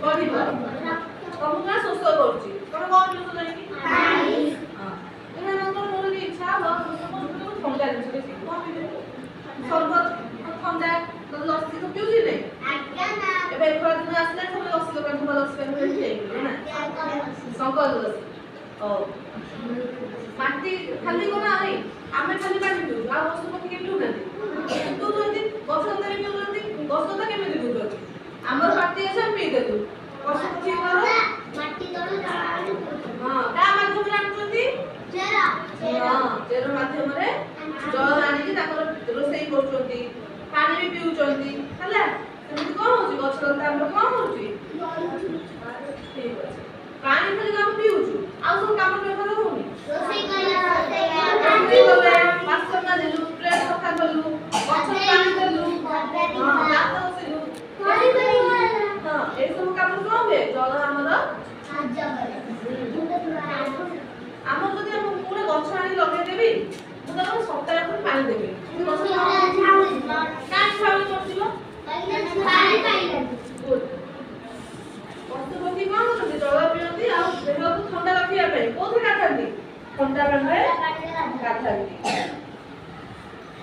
ବଢିବ ତମକୁ ନା ଶୋଷ କରୁଛି ତମେ କଣ ପିଉଛ ଯାଇକି ପାଣି ହଁ ଏବେ ନଙ୍କର ମୋର ବି ଇଚ୍ଛା ହବ ଥଣ୍ଡା ଜିନିଷ ବେଶୀ କଣ ପିଇବେ ସରବତ ଥଣ୍ଡା ଲସି ତ ପିଉଛି ନାଇଁ ଏବେ ଖରା ଦିନ ଆସିଲେ ତମେ ଲସି ଦୋକାନ ଭଲ ଲସି ଦୋକାନ ଯାଇପାରିବ ନା ଶଙ୍କର ଲସି ହଉ ମାଟି ଖାଲି କଣ ଆଇ ଆମେ ଖାଲି ପାଣି ପିଉଛୁ ଆଉ ପଶୁ ପକ୍ଷୀ କେମିତି ପିଉନାହାନ୍ତି ପିଉଛନ୍ତି ଗଛ ଲତା ବି ପିଉଛନ୍ତି ଗଛ ଲତା କେମିତି ପିଉଛନ୍ତି ଆମର ମାଟି ଅଛି ଆମେ ପିଇଦେଲୁ ପଶୁ ପକ୍ଷୀ କଣ ମାଟି ତଳୁ ହଁ ତା ମାଧ୍ୟମରେ ଆଣୁଛନ୍ତି ଚେର ମାଧ୍ୟମରେ ଜଳ ଆଣିକି ତାଙ୍କର ରୋଷେଇ କରୁଛନ୍ତି ପାଣି ବି ପିଉଛନ୍ତି ହେଲା ସେମିତି କଣ ହଉଛି ଗଛ ଲତା ଆମର କଣ ହଉଛି ଠିକ ଅଛି ପାଣି ଖାଲି ଆମେ ପିଉଛୁ ଆଉ ସବୁ କାମ ବ୍ୟବହାର ହଉନି ରୋଷେଇ କଲେ ବାସନ ମାଜିଲୁ ପ୍ଲେଟ୍ ସଫା କଲୁ ଗଛ ପାଣି ଦେଲୁ ଦାନ୍ତ ଘଷିଲୁ ହଁ ଏଇ ସବୁ କାମ କଣ ହୁଏ ଜଳ ଆମର ଆମର ଯଦି ଆମ ପୁରା ଗଛ ଆଣି ଲଗେଇଦେବି ମୁଁ ତାକୁ ସପ୍ତାହ ପରେ ପାଣି ଦେବି ଗଛ କାହିଁ ଛାଉଣି ପଡିଯିବ ପଶୁ ପକ୍ଷୀ କଣ କରୁଛନ୍ତି ଜଳ ପିଅନ୍ତି ଆଉ ଦେହକୁ ଥଣ୍ଡା ରଖିବା ପାଇଁ କୋଉଠି ଗାଧାନ୍ତି ଥଣ୍ଡା ପାଣିରେ ଗାଧାନ୍ତି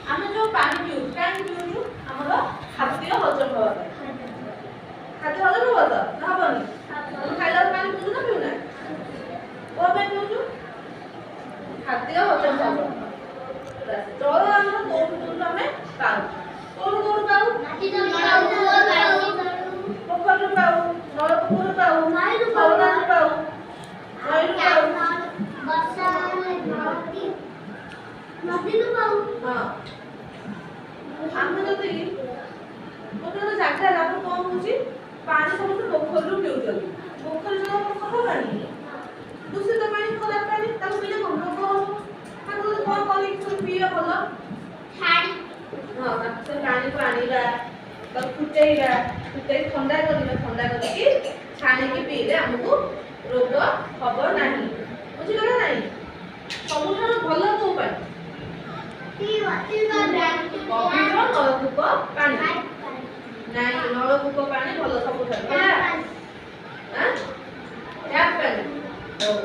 ଆମେ ଯୋଉ ପାଣି ପିଉଛୁ କାହିଁକି ପିଉଛୁ ଆମର ଖାଦ୍ୟ ହଜମ ହବା ପାଇଁ ଖାଦ୍ୟ ହଜମ ହବ ତ ନା ହବନି ଖାଇଲା ପାଣି ପିଉଛୁ ନା ପିଉନା କୋଉ ପାଇଁ ପିଉଛୁ ଖାଦ୍ୟ ହଜମ ହବ ଜଳ ଆମର କୋଉଠୁ ଆମେ ପାଉ କୋଉଠୁ ପାଉ ପୋଖରୀରୁ ପାଉ ନଳକୂପରୁ ପାଉ ଝରଣାରୁ ପାଉ ନଈରୁ ପାଉ ହଁ ଆମେ ଯଦି ଗୋଟେ ଜାଗାରେ ଆମର କଣ ହଉଛି ପାଣି ସମସ୍ତେ ପୋଖରୀରୁ ପିଉଛନ୍ତି ପୋଖରୀ ଜଳ ସଫା ପାଣି ଦୂଷିତ ପାଣି ଖରାପ ପାଣି ତାକୁ ପିଇଲେ କଣ ରୋଗ ହବ ତାକୁ କଣ କରିକି ପିଇବା ଭଲ ହଁ ସେ ପାଣିକୁ ଆଣିବା ତାକୁ ଫୁଟେଇ ଥଣ୍ଡା କରିବା ଥଣ୍ଡା କରିକି ଛାଣିକି ପିଇଲେ ଆମକୁ ରୋଗ ହବ ନାହିଁ ବୁଝିଲ ନା ନାହିଁ ସବୁଠାରୁ ଭଲ କୋଉ ପାଣି ପବିତ୍ର ନଳକୂପ ପାଣି ନାଇଁ ନଳକୂପ ପାଣି ଭଲ ସବୁଠାରୁ ହେଲା ଟ୍ୟାପ ପାଣି ହଉ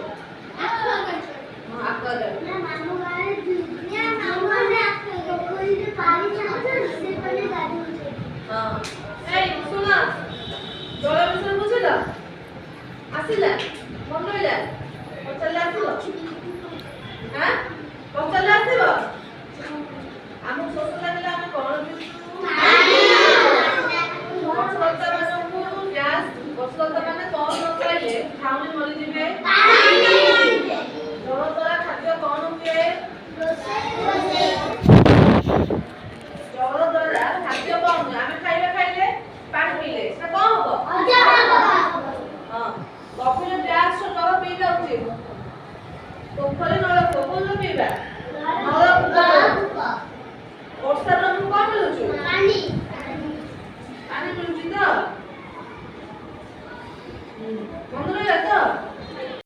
ଶୁଣ ଜଳ ବିଷୟରେ ବୁଝିଲ ଆସିଲା ମନ ରହିଲା ପଚାରିଲେ ଆସିବ ପଚାରିଲେ ଆସିବ ଆମକୁ ଶୋଷ ଲାଗିଲେ ଆମେ କଣ ଗଛଲତା ମାନେ କଣ ନ ଖାଇଲେ ଝାଉଁଳି ମରିଯିବେ ଜଳ ଦ୍ୱାରା ଖାଦ୍ୟ କଣ ହୁଏ ଜଳ ଦ୍ୱାରା ଖାଦ୍ୟ କଣ ହୁଏ ଆମେ ଖାଇଲେ ପାଣି ପିଇଲେ ସେଟା କଣ ହବ ହଁ ଗଭୀର ଗ୍ଲାସ ଜଳ ପିଇବା ଉଚିତ ପୋଖରୀ ନଳକୂପ ପିଇବା